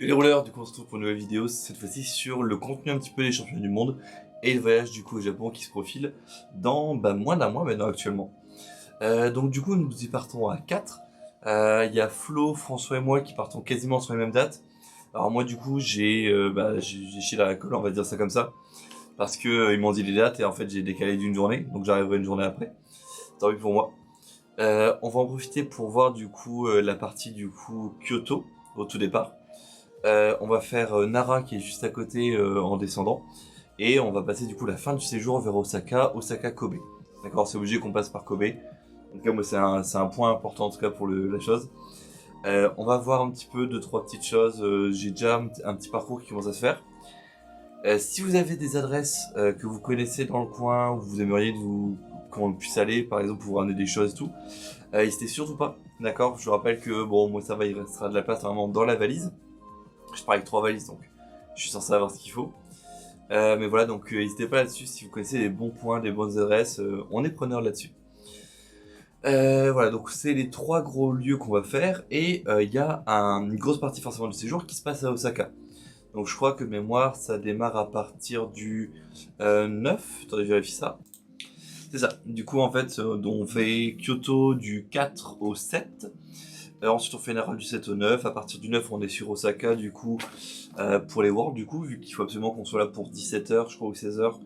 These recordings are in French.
Et les rouleurs, du coup on se retrouve pour une nouvelle vidéo, cette fois-ci sur le contenu un petit peu des championnats du monde et le voyage du coup au Japon qui se profile dans moins d'un mois maintenant actuellement. Donc du coup nous y partons à 4. Il y a Flo, François et moi qui partons quasiment sur les mêmes dates. Alors moi du coup j'ai chié la colle, on va dire ça comme ça, parce que ils m'ont dit les dates et en fait j'ai décalé d'une journée, donc j'arriverai une journée après. Tant pis pour moi. On va en profiter pour voir du coup la partie du coup Kyoto au tout départ. On va faire Nara qui est juste à côté en descendant. Et on va passer du coup la fin du séjour vers Osaka, Osaka-Kobe. D'accord, c'est obligé qu'on passe par Kobe. En tout cas, moi, c'est un point important en tout cas pour la chose. On va voir un petit peu deux, trois petites choses. J'ai déjà un petit parcours qui commence à se faire. Si vous avez des adresses que vous connaissez dans le coin, où vous aimeriez qu'on puisse aller, par exemple, pour vous ramener des choses et tout, n'hésitez surtout pas. D'accord, je vous rappelle que bon, moi ça va, il restera de la place vraiment dans la valise. Je pars avec 3 valises donc je suis censé avoir ce qu'il faut. Mais voilà, donc n'hésitez pas là-dessus si vous connaissez des bons points, des bonnes adresses, on est preneur là-dessus. Voilà, donc c'est les 3 gros lieux qu'on va faire et il y a une grosse partie forcément du séjour qui se passe à Osaka. Donc je crois que de mémoire ça démarre à partir du 9, attendez je vérifie ça. C'est ça, du coup en fait on fait Kyoto du 4 au 7. Ensuite on fait Nara du 7 au 9, à partir du 9 on est sur Osaka du coup pour les Worlds du coup, vu qu'il faut absolument qu'on soit là pour 17h je crois ou 16h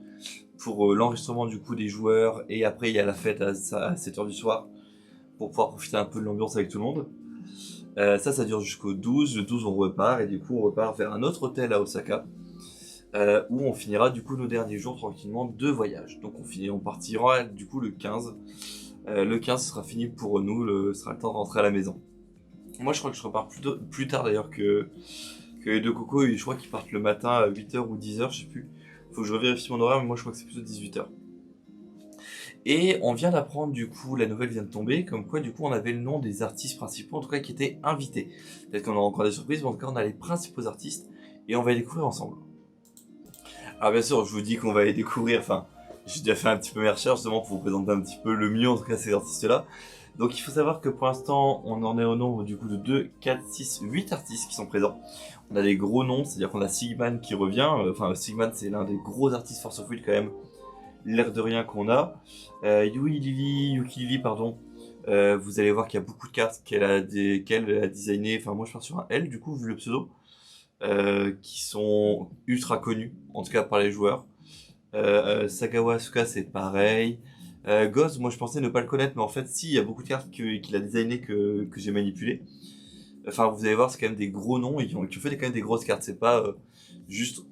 pour l'enregistrement du coup des joueurs et après il y a la fête à 7h du soir pour pouvoir profiter un peu de l'ambiance avec tout le monde. Ça dure jusqu'au 12, le 12 on repart et du coup on repart vers un autre hôtel à Osaka où on finira du coup nos derniers jours tranquillement de voyage. Donc on partira du coup le 15. Le 15 sera fini pour nous, ce sera le temps de rentrer à la maison. Moi je crois que je repars plus tard d'ailleurs que les deux cocos, et je crois qu'ils partent le matin à 8h ou 10h, je sais plus. Faut que je revérifie mon horaire, mais moi je crois que c'est plutôt 18h. Et on vient d'apprendre du coup, la nouvelle vient de tomber, comme quoi du coup on avait le nom des artistes principaux, en tout cas qui étaient invités. Peut-être qu'on aura encore des surprises, mais en tout cas on a les principaux artistes, et on va les découvrir ensemble. Alors bien sûr, je vous dis qu'on va les découvrir, enfin, j'ai déjà fait un petit peu mes recherches justement pour vous présenter un petit peu le mieux en tout cas ces artistes-là. Donc il faut savoir que pour l'instant, on en est au nombre du coup de 2, 4, 6, 8 artistes qui sont présents. On a des gros noms, c'est-à-dire qu'on a Sigman qui revient, enfin Sigman c'est l'un des gros artistes Force of Will quand même, l'air de rien qu'on a. Yuki Lily, pardon, vous allez voir qu'il y a beaucoup de cartes qu'elle a designées, enfin moi je pars sur un L du coup vu le pseudo, qui sont ultra connus, en tout cas par les joueurs. Sagawa Asuka c'est pareil. Goz, moi je pensais ne pas le connaître, mais en fait si, il y a beaucoup de cartes qu'il a designées que j'ai manipulées. Enfin vous allez voir, c'est quand même des gros noms et qui ont fait quand même des grosses cartes, c'est pas juste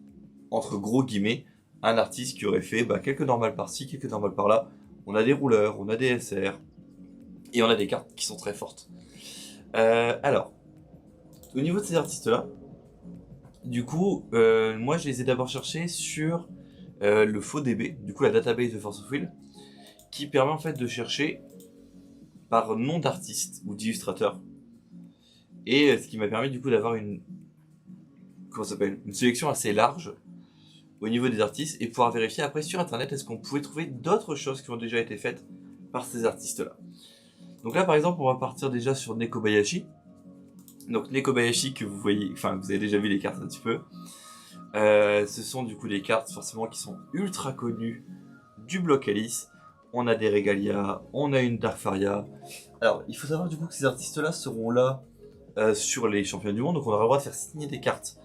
entre gros guillemets un artiste qui aurait fait quelques normales par-ci, quelques normales par-là. On a des rouleurs, on a des SR, et on a des cartes qui sont très fortes. Alors, au niveau de ces artistes-là, du coup, moi je les ai d'abord cherchés sur le faux DB, du coup la database de Force of Will, qui permet en fait de chercher par nom d'artiste ou d'illustrateur. Et ce qui m'a permis du coup d'avoir une sélection assez large au niveau des artistes et pouvoir vérifier après sur internet est-ce qu'on pouvait trouver d'autres choses qui ont déjà été faites par ces artistes-là. Donc là par exemple on va partir déjà sur Nekobayashi. Donc Nekobayashi que vous voyez, enfin vous avez déjà vu les cartes un petit peu. Ce sont du coup des cartes forcément qui sont ultra connues du bloc Alice. On a des Regalia, on a une Darkfaria. Alors il faut savoir du coup que ces artistes-là seront là sur les championnats du monde, donc on aura le droit de faire signer des cartes.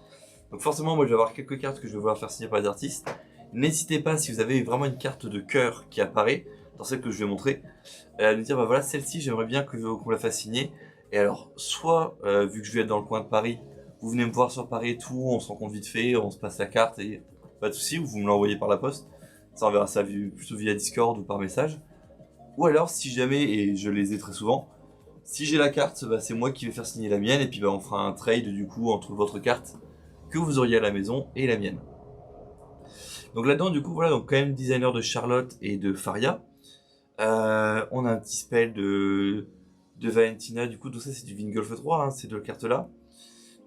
Donc forcément, moi je vais avoir quelques cartes que je vais vouloir faire signer par les artistes. N'hésitez pas, si vous avez vraiment une carte de cœur qui apparaît, dans celle que je vais montrer, à nous dire, voilà, celle-ci, j'aimerais bien qu'on la fasse signer. Et alors, soit, vu que je vais être dans le coin de Paris, vous venez me voir sur Paris et tout, on se rencontre vite fait, on se passe la carte et pas de soucis, ou vous me l'envoyez par la poste. Ça, on verra ça plutôt via Discord ou par message. Ou alors, si jamais, et je les ai très souvent, si j'ai la carte, c'est moi qui vais faire signer la mienne, et puis on fera un trade du coup entre votre carte que vous auriez à la maison et la mienne. Donc là-dedans, du coup, voilà, donc quand même designer de Charlotte et de Faria. On a un petit spell de Valentina, du coup, tout ça c'est du Vingolf 3, hein, ces deux cartes-là.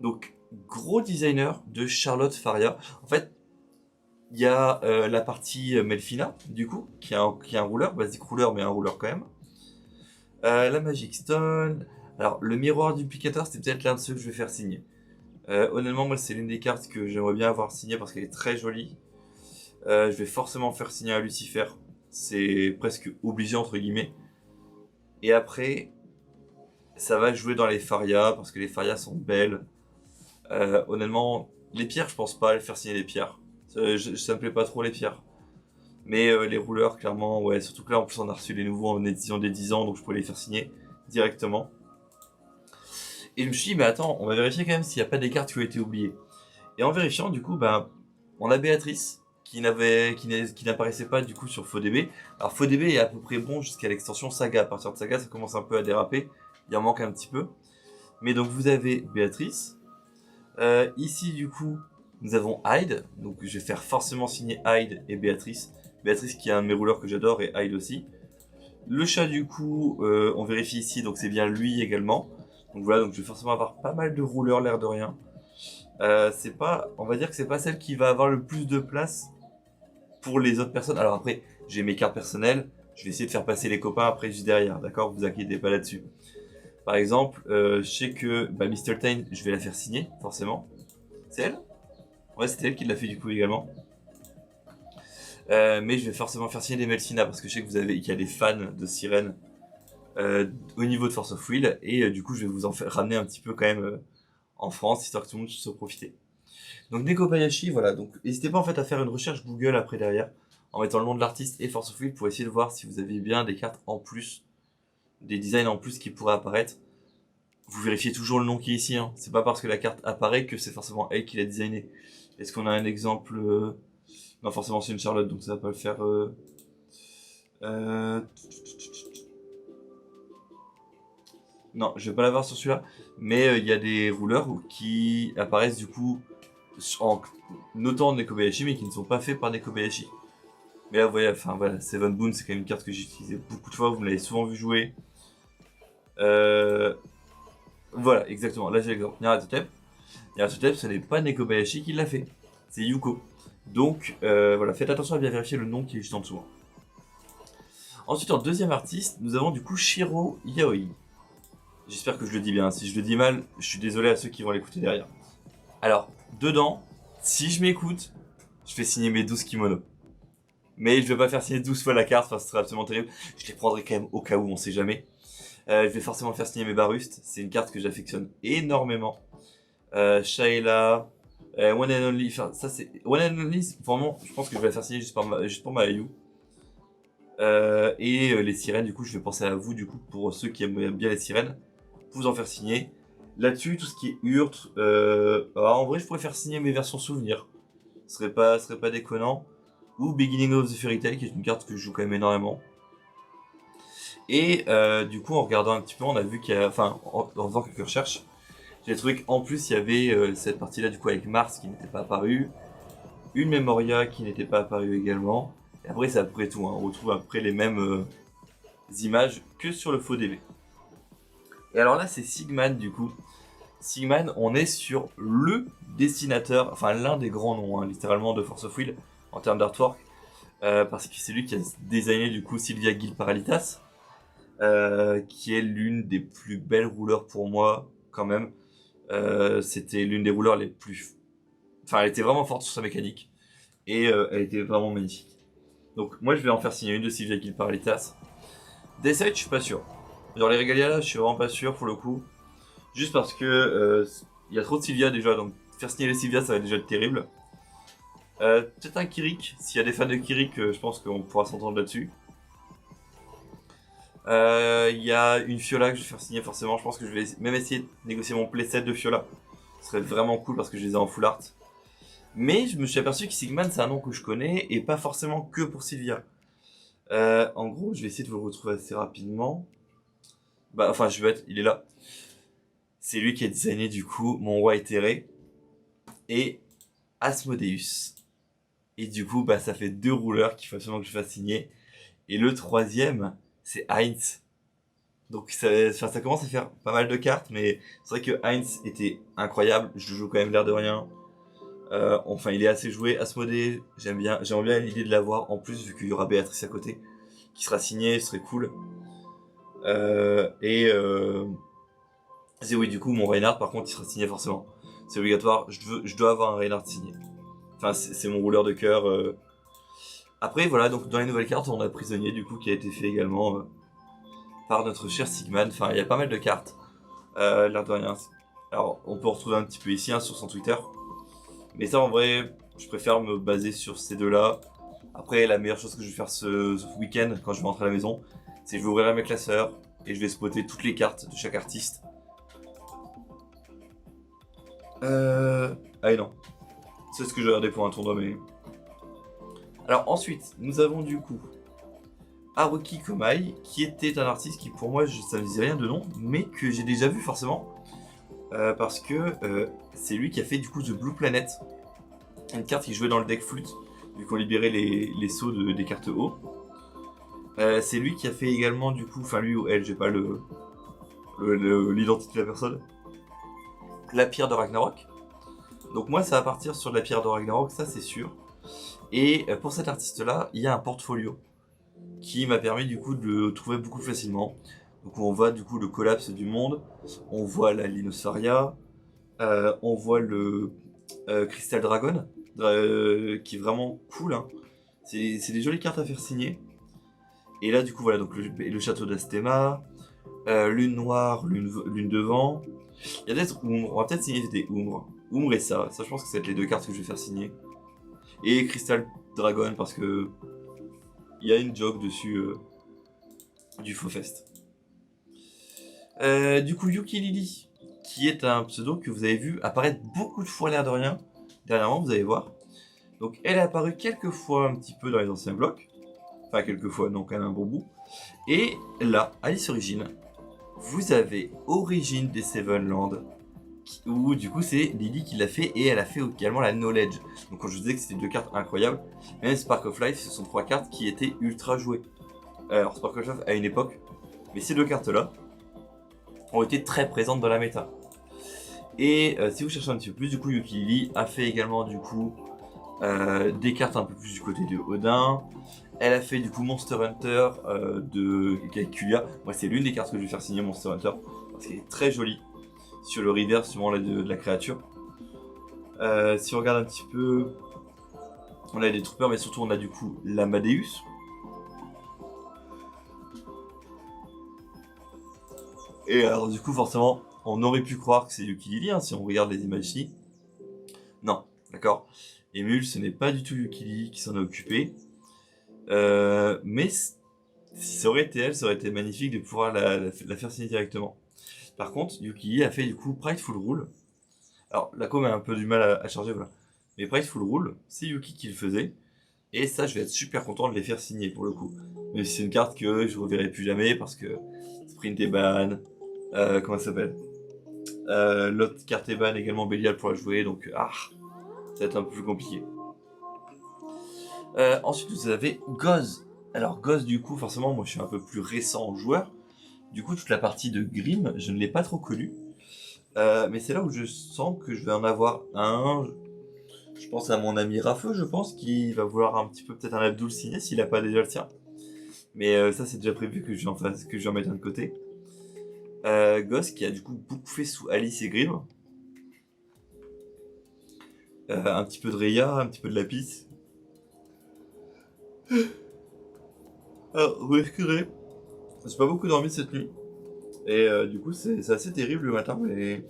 Donc, gros designer de Charlotte Faria. En fait, il y a la partie Melfina, du coup, qui a un rouleur, basique rouleur, mais un rouleur quand même. La Magic Stone. Alors, le miroir duplicateur, c'était peut-être l'un de ceux que je vais faire signer. Honnêtement, moi, c'est l'une des cartes que j'aimerais bien avoir signée parce qu'elle est très jolie. Je vais forcément faire signer un Lucifer. C'est presque obligé, entre guillemets. Et après, ça va jouer dans les Farias parce que les Farias sont belles. Honnêtement, les pierres, je pense pas à faire signer les pierres. Ça me plaît pas trop les pierres. Mais les rouleurs, clairement, ouais. Surtout que là, en plus, on a reçu les nouveaux en édition des 10 ans, donc je pourrais les faire signer directement. Et je me suis dit, mais attends, on va vérifier quand même s'il n'y a pas des cartes qui ont été oubliées. Et en vérifiant, du coup, ben, on a Béatrice qui n'apparaissait pas du coup sur FauxDB. Alors FauxDB est à peu près bon jusqu'à l'extension Saga. À partir de Saga, ça commence un peu à déraper. Il en manque un petit peu. Mais donc vous avez Béatrice. Ici, du coup, nous avons Hyde. Donc je vais faire forcément signer Hyde et Béatrice. Béatrice qui est un de mes rouleurs que j'adore et Hyde aussi. Le chat, du coup, on vérifie ici, donc c'est bien lui également. Donc voilà, donc je vais forcément avoir pas mal de rouleurs, l'air de rien. C'est pas, on va dire que c'est pas celle qui va avoir le plus de place pour les autres personnes. Alors après, j'ai mes cartes personnelles, je vais essayer de faire passer les copains après juste derrière, d'accord? Vous inquiétez pas là-dessus. Par exemple, je sais que Mistletoe, je vais la faire signer, forcément. C'est elle? Ouais, c'était elle qui l'a fait du coup également. Mais je vais forcément faire signer des Melcina parce que je sais que qu'il y a des fans de Sirène au niveau de Force of Will et du coup je vais vous en faire ramener un petit peu quand même en France histoire que tout le monde puisse en profiter. Donc Neko Bayashi, voilà, donc n'hésitez pas en fait à faire une recherche Google après derrière en mettant le nom de l'artiste et Force of Will pour essayer de voir si vous avez bien des cartes en plus, des designs en plus qui pourraient apparaître. Vous vérifiez toujours le nom qui est ici, hein. C'est pas parce que la carte apparaît que c'est forcément elle qui l'a designé. Est-ce qu'on a un exemple Non, forcément c'est une Charlotte donc ça va pas le faire. Euh... Non, je vais pas l'avoir sur celui-là, mais il y a des rouleurs qui apparaissent du coup en notant des Kobayashi, mais qui ne sont pas faits par des Kobayashi. Mais là, vous voyez, enfin voilà, Seven Boon, c'est quand même une carte que j'ai utilisée beaucoup de fois, vous me l'avez souvent vu jouer. Voilà, exactement, là j'ai l'exemple. Nyarlathotep. Nyarlathotep, ce n'est pas Nekobayashi qui l'a fait, c'est Yuko. Donc voilà, faites attention à bien vérifier le nom qui est juste en dessous. Ensuite, en deuxième artiste, nous avons du coup Shiro Yaoi. J'espère que je le dis bien, si je le dis mal, je suis désolé à ceux qui vont l'écouter derrière. Alors, dedans, si je m'écoute, je fais signer mes 12 kimonos. Mais je vais pas faire signer 12 fois la carte, enfin ce serait absolument terrible. Je les prendrai quand même au cas où, on sait jamais. Je vais forcément faire signer mes Barustes, c'est une carte que j'affectionne énormément. Shaila, One and Only, enfin ça c'est... One and Only, vraiment, je pense que je vais la faire signer juste pour ma Ayu. Et les sirènes, du coup, je vais penser à vous, du coup, pour ceux qui aiment bien les sirènes, vous en faire signer. Là-dessus, tout ce qui est Hurt, en vrai, je pourrais faire signer mes versions souvenirs. Ce serait pas déconnant. Ou Beginning of the Fairy Tail, qui est une carte que je joue quand même énormément. Et du coup, en regardant un petit peu, on a vu qu'il y a, enfin, en faisant quelques recherches, j'ai trouvé qu'en plus, il y avait cette partie-là, du coup, avec Mars qui n'était pas apparue, une Memoria qui n'était pas apparue également. Et après, c'est à peu près tout, hein. On retrouve après les mêmes images que sur le faux DB. Et alors là, c'est Sigman, du coup. Sigman, on est sur le dessinateur, enfin l'un des grands noms, hein, littéralement, de Force of Will en termes d'artwork, parce que c'est lui qui a designé du coup Sylvia Gil Paralitas, qui est l'une des plus belles rouleurs pour moi, quand même. C'était l'une des rouleurs les plus... Enfin, elle était vraiment forte sur sa mécanique, et elle était vraiment magnifique. Donc moi, je vais en faire signer une de Sylvia Gil Paralitas. Deicide, je suis pas sûr. Genre les Regalia là, je suis vraiment pas sûr pour le coup. Juste parce que il y a trop de Sylvia déjà, donc faire signer les Sylvia ça va déjà être terrible. Peut-être un Kirik, s'il y a des fans de Kirik, je pense qu'on pourra s'entendre là-dessus. Il y a une Fiola que je vais faire signer forcément, je pense que je vais même essayer de négocier mon playset de Fiola. Ce serait vraiment cool parce que je les ai en full art. Mais je me suis aperçu que Sigman c'est un nom que je connais et pas forcément que pour Sylvia. En gros, je vais essayer de vous le retrouver assez rapidement. Bah, enfin, il est là. C'est lui qui a designé du coup mon roi éthéré et Asmodeus. Et du coup, bah, ça fait 2 rouleurs qu'il faut absolument que je fasse signer. Et le troisième, c'est Heinz. Donc ça commence à faire pas mal de cartes, mais c'est vrai que Heinz était incroyable. Je joue quand même l'air de rien. Enfin, il est assez joué. Asmodée, j'aimerais bien l'idée de l'avoir. En plus, vu qu'il y aura Béatrice à côté, qui sera signée, ce serait cool. Et oui, du coup, mon Reinhardt, par contre, il sera signé forcément. c'est obligatoire, je dois avoir un Reinhardt signé. Enfin, c'est mon rouleur de cœur. Après, voilà, donc dans les nouvelles cartes, on a Prisonnier, du coup, qui a été fait également par notre cher Sigman. Enfin, il y a pas mal de cartes, l'air de rien. Alors, on peut retrouver un petit peu ici, hein, sur son Twitter. Mais ça, en vrai, je préfère me baser sur ces deux-là. Après, la meilleure chose que je vais faire ce week-end, quand je vais rentrer à la maison, c'est que je vais ouvrir mes classeurs et je vais spotter toutes les cartes de chaque artiste. Ah non. C'est ce que j'ai regardé pour un tournoi, mais... Alors ensuite, nous avons du coup Haruki Komai, qui était un artiste qui pour moi, ça ne disait rien de nom, mais que j'ai déjà vu forcément. Parce que c'est lui qui a fait du coup The Blue Planet. Une carte qui jouait dans le deck flûte, vu qu'on libérait les sauts des cartes haut. C'est lui qui a fait également du coup, enfin lui ou elle, j'ai pas l'identité de la personne. La pierre de Ragnarok. Donc moi ça va partir sur la pierre de Ragnarok, ça c'est sûr. Et pour cet artiste là, il y a un portfolio qui m'a permis du coup de le trouver beaucoup plus facilement. Donc on voit du coup le collapse du monde, on voit la Linosauria, on voit le Crystal Dragon, qui est vraiment cool, hein. C'est des jolies cartes à faire signer. Et là du coup voilà, donc le château d'Astema, Lune Noire, Lune Devant. Il y a peut-être Umbre, on va peut-être signer des Umbre. Umbre et ça je pense que ça va être les deux cartes que je vais faire signer. Et Crystal Dragon parce que il y a une joke dessus du Faux Fest. Du coup Yuki Lily, qui est un pseudo que vous avez vu apparaître beaucoup de fois l'air de rien. Dernièrement, vous allez voir. Donc elle est apparue quelques fois un petit peu dans les anciens blocs. Enfin quelques fois, non, quand même un bon bout. Et là, Alice Origin, vous avez Origin des Seven Lands, où du coup c'est Lily qui l'a fait, et elle a fait également la Knowledge. Donc quand je vous disais que c'était deux cartes incroyables, même Spark of Life, ce sont trois cartes qui étaient ultra jouées. Alors Spark of Life à une époque, mais ces deux cartes-là ont été très présentes dans la méta. Et si vous cherchez un petit peu plus, du coup Yuki Lily a fait également du coup des cartes un peu plus du côté de Odin. Elle a fait du coup Monster Hunter de Calculia. Moi c'est l'une des cartes que je vais faire signer, Monster Hunter, parce qu'elle est très jolie sur le reverse souvent de la créature. Si on regarde un petit peu, on a des troopers, mais surtout on a du coup l'Amadeus. Et alors du coup forcément on aurait pu croire que c'est Yuki Lily, hein, si on regarde les images ici. Non, d'accord. Emule, ce n'est pas du tout Yuki Lily qui s'en a occupé. Mais si ça aurait été elle, ça aurait été magnifique de pouvoir la faire signer directement. Par contre, Yuki Lily a fait du coup Prideful Rule. Alors la com a un peu du mal à charger, voilà. Mais Prideful Rule, c'est Yuki qui le faisait. Et ça, je vais être super content de les faire signer pour le coup. Mais c'est une carte que je reverrai plus jamais parce que Sprint est ban. Comment ça s'appelle, l'autre carte est ban également, Bélial pour la jouer, donc ça va être un peu plus compliqué. Ensuite, vous avez Goz. Alors, Goz, du coup, forcément, moi je suis un peu plus récent joueur. Du coup, toute la partie de Grimm, je ne l'ai pas trop connu. Mais c'est là où je sens que je vais en avoir un. Je pense à mon ami Rafeu, je pense, qui va vouloir un petit peu peut-être un Abdul signé s'il n'a pas déjà le sien. Mais ça, c'est déjà prévu que je vais en mettre un de côté. Goss qui a du coup beaucoup fait sous Alice et Grimm. Un petit peu de Reya, un petit peu de Lapis. Alors, vous m'excuserez, j'ai pas beaucoup dormi cette nuit. Et du coup, c'est assez terrible le matin. Mais...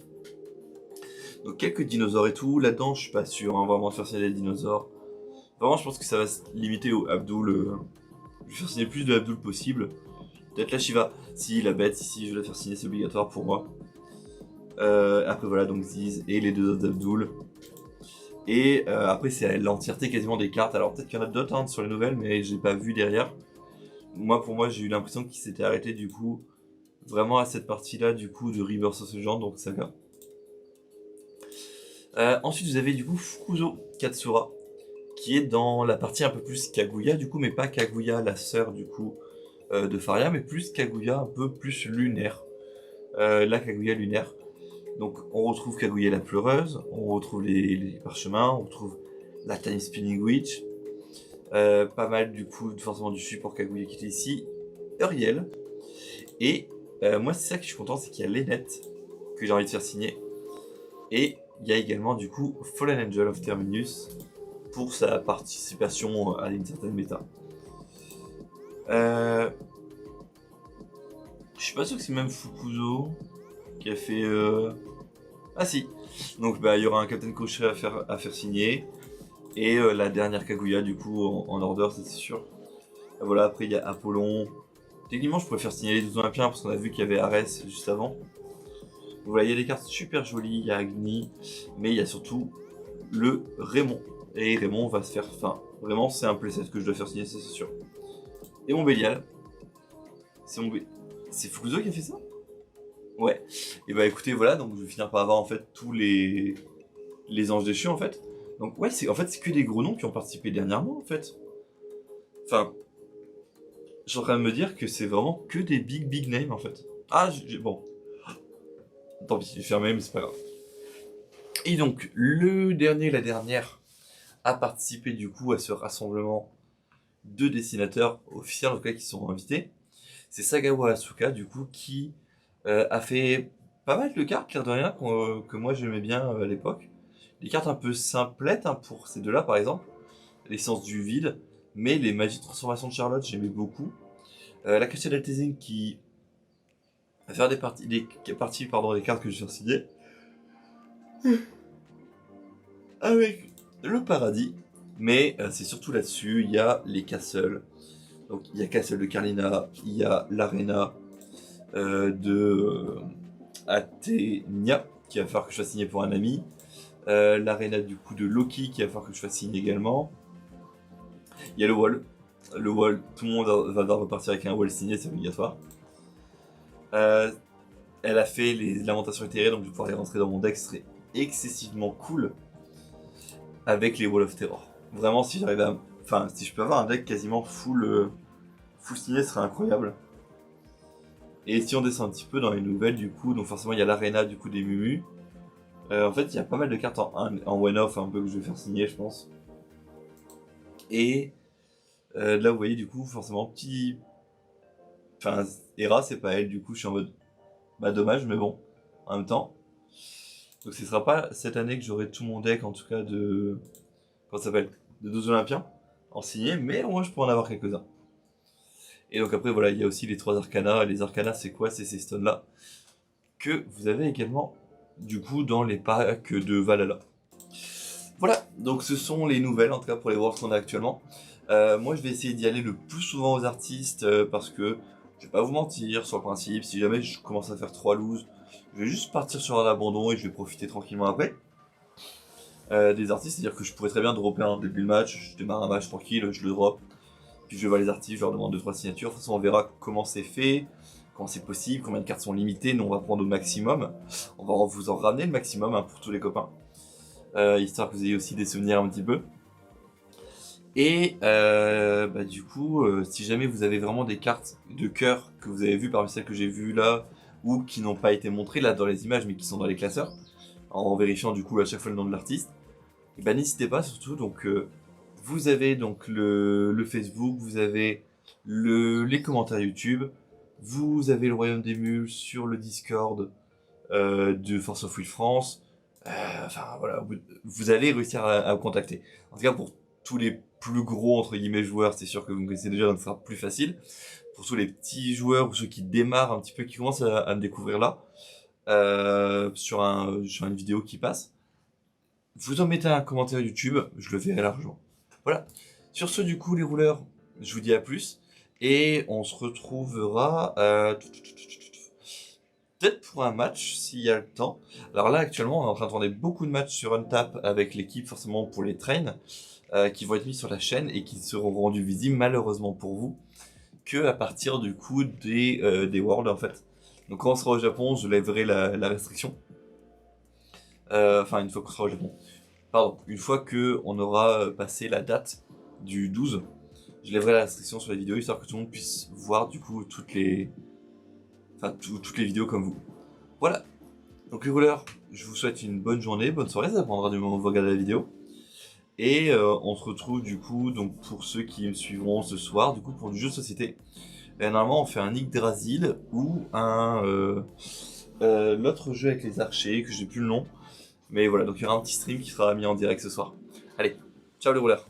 donc, quelques dinosaures et tout. Là-dedans, je suis pas sûr, hein, vraiment de faire signer des dinosaures. Vraiment, je pense que ça va se limiter au Abdul. Je vais faire signer le plus de Abdul possible. Peut-être la Shiva. Si, la bête, si je vais la faire signer, c'est obligatoire pour moi. Après, voilà, donc Ziz et les deux autres Abdul. Et après, c'est l'entièreté quasiment des cartes. Alors, peut-être qu'il y en a d'autres hein, sur les nouvelles, mais j'ai pas vu derrière. Pour moi, j'ai eu l'impression qu'il s'était arrêté du coup vraiment à cette partie-là du coup de Rebirth of the Genre, donc Saga. Ensuite, vous avez du coup Fukuzo Katsura, qui est dans la partie un peu plus Kaguya du coup, mais pas Kaguya la sœur du coup de Faria, mais plus Kaguya un peu plus lunaire. La Kaguya lunaire. Donc on retrouve Kaguya la pleureuse, on retrouve les parchemins, on retrouve la Time Spinning Witch. Pas mal du coup forcément du support Kaguya qui était ici. Uriel. Et moi c'est ça que je suis content, c'est qu'il y a Lenneth que j'ai envie de faire signer. Et il y a également du coup Fallen Angel of Terminus pour sa participation à une certaine méta. Je suis pas sûr que c'est même Fukuzo qui a fait... Ah si. Donc bah il y aura un Captain Crochet à faire signer. Et la dernière Kaguya du coup en order, ça c'est sûr. Et voilà, après il y a Apollon. Techniquement je pourrais faire signer les 12 Olympiens parce qu'on a vu qu'il y avait Ares juste avant. Vous voyez, il y a des cartes super jolies, il y a Agni, mais il y a surtout le Raymond. Et Raymond va se faire... Enfin, vraiment c'est un playset que je dois faire signer, ça c'est sûr. Et mon Bélial. C'est Fukuzo qui a fait ça? Ouais. Et bah écoutez, voilà, donc je vais finir par avoir en fait tous les anges déchus en fait. Donc ouais, c'est que des gros noms qui ont participé dernièrement en fait. Enfin, je suis en train de me dire que c'est vraiment que des big names en fait. Ah, bon. Tant pis, j'ai fermé, mais c'est pas grave. Et donc, le dernier, la dernière, a participé du coup à ce rassemblement de dessinateurs officiels, en tout cas qui sont invités. C'est Sagawa Asuka, du coup, qui a fait pas mal de cartes, l'air de rien, que moi j'aimais bien à l'époque. Des cartes un peu simplettes hein, pour ces deux-là, par exemple. L'essence du vide, mais les magies de transformation de Charlotte, j'aimais beaucoup. La Cachette d'Altezine qui va faire des cartes que je vais signer. Avec le paradis. Mais c'est surtout là-dessus, il y a les castles. Donc il y a Castle de Carlina, il y a l'Arena de Athénia, qui va falloir que je fasse signer pour un ami. L'Arena du coup de Loki, qui va falloir que je fasse signer également. Il y a le wall. Le wall, tout le monde va devoir repartir avec un wall signé, c'est obligatoire. Elle a fait les lamentations éthérées, donc je vais pouvoir les rentrer dans mon deck, ce serait excessivement cool avec les Wall of Terror. Vraiment, si j'arrive à... Enfin, si je peux avoir un deck quasiment full signé, ce serait incroyable. Et si on descend un petit peu dans les nouvelles, du coup, donc forcément il y a l'Arena du coup des Mumu. En fait, il y a pas mal de cartes en one-off un peu que je vais faire signer, je pense. Et là, vous voyez, du coup, forcément, petit... Enfin, Hera, c'est pas elle, du coup, je suis en mode... Bah, dommage, mais bon, en même temps. Donc, ce sera pas cette année que j'aurai tout mon deck, en tout cas, de... Comment ça s'appelle? De 12 Olympiens en signé, mais au moins, je pourrais en avoir quelques-uns. Et donc, après, voilà, il y a aussi les 3 Arcana. Les Arcana, c'est quoi? C'est ces stones-là que vous avez également, du coup, dans les packs de Valhalla. Voilà, donc ce sont les nouvelles, en tout cas, pour les Worlds qu'on a actuellement. Moi, je vais essayer d'y aller le plus souvent aux artistes parce que je vais pas vous mentir sur le principe. Si jamais je commence à faire 3 loses, je vais juste partir sur un abandon et je vais profiter tranquillement après. Des artistes, c'est-à-dire que je pourrais très bien dropper un début de match, je démarre un match tranquille, je le drop, puis je vais voir les artistes, je leur demande 2-3 signatures. De toute façon, on verra comment c'est fait, comment c'est possible, combien de cartes sont limitées. Nous, on va prendre au maximum. On va vous en ramener le maximum hein, pour tous les copains, histoire que vous ayez aussi des souvenirs un petit peu. Et bah, du coup, si jamais vous avez vraiment des cartes de cœur que vous avez vues parmi celles que j'ai vues là, ou qui n'ont pas été montrées là dans les images mais qui sont dans les classeurs, en vérifiant du coup à chaque fois le nom de l'artiste, et bah n'hésitez pas surtout. Donc vous avez donc le Facebook, vous avez les commentaires YouTube, vous avez le Royaume des Mules sur le Discord de Force of Will France. Enfin voilà, vous allez réussir à vous contacter. En tout cas pour tous les plus gros entre guillemets joueurs, c'est sûr que vous me connaissez déjà, donc ce sera plus facile. Pour tous les petits joueurs ou ceux qui démarrent un petit peu, qui commencent à me découvrir là, sur une vidéo qui passe, vous en mettez un commentaire YouTube, je le verrai largement. Voilà. Sur ce, du coup, les rouleurs, je vous dis à plus. Et on se retrouvera peut-être pour un match, s'il y a le temps. Alors là, actuellement, on est en train de tourner beaucoup de matchs sur Untap avec l'équipe, forcément pour les trains, qui vont être mis sur la chaîne et qui seront rendus visibles, malheureusement pour vous, que à partir du coup des Worlds, en fait. Donc quand on sera au Japon, je lèverai la restriction. Enfin, une fois qu'on sera au Japon. Pardon, une fois qu'on aura passé la date du 12, je lèverai la restriction sur les vidéos, histoire que tout le monde puisse voir du coup toutes les vidéos comme vous. Voilà. Donc les rouleurs, je vous souhaite une bonne journée, bonne soirée, ça dépendra du moment où vous regardez la vidéo. Et on se retrouve du coup, donc pour ceux qui me suivront ce soir, du coup pour du jeu de société. Et normalement on fait un Yggdrasil ou un l'autre jeu avec les archers, que j'ai plus le nom. Mais voilà, donc il y aura un petit stream qui sera mis en direct ce soir. Allez, ciao les rouleurs.